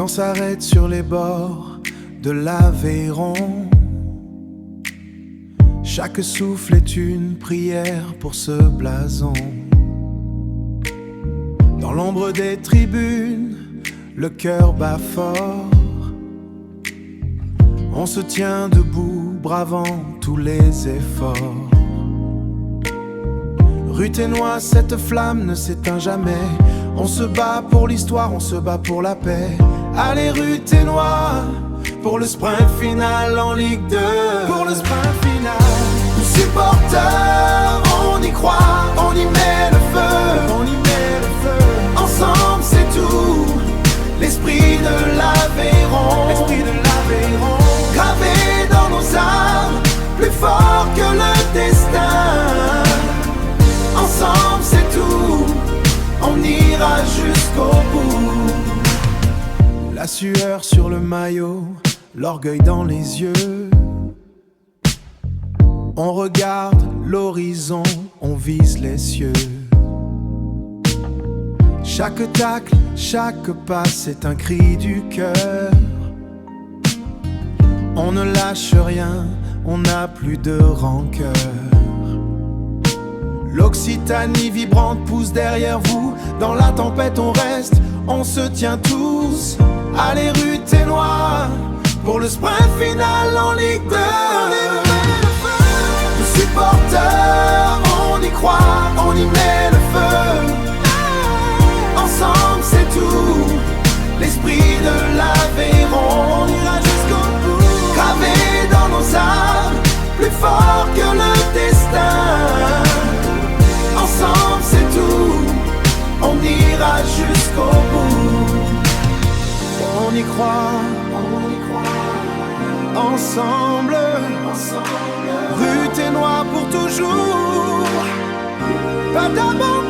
temps s'arrête sur les bords de l'Aveyron. Chaque souffle est une prière pour ce blason. Dans l'ombre des tribunes, le cœur bat fort. On se tient debout, bravant tous les efforts. Rue Ténois, cette flamme ne s'éteint jamais. On se bat pour l'histoire, on se bat pour la paix. Allez rue Ténois, pour le sprint final en Ligue 2. Pour le sprint final, nous supporters, on y croit, on y met le feu, on y met le feu. Ensemble c'est tout, l'esprit de l'Aveyron, l'esprit de l'Aveyron, gravé dans nos âmes, plus fort que le destin. Ensemble c'est tout, on ira jusqu'au bout. La sueur sur le maillot, l'orgueil dans les yeux. On regarde l'horizon, on vise les cieux. Chaque tacle, chaque passe est un cri du cœur. On ne lâche rien, on n'a plus de rancœur. L'Occitanie vibrante pousse derrière vous. Dans la tempête on reste, on se tient tous. Allez rue Ténois, pour le sprint final en Ligue 2. Nous supporters, on y croit, on y met le feu. Ensemble c'est tout, l'esprit de l'Aveyron, on ira jusqu'au bout. Gravé dans nos âmes, plus fort que le destin. Ensemble c'est tout, on ira jusqu'au bout. On y croit, ensemble, rue Ténois pour toujours. Pas d'abandon.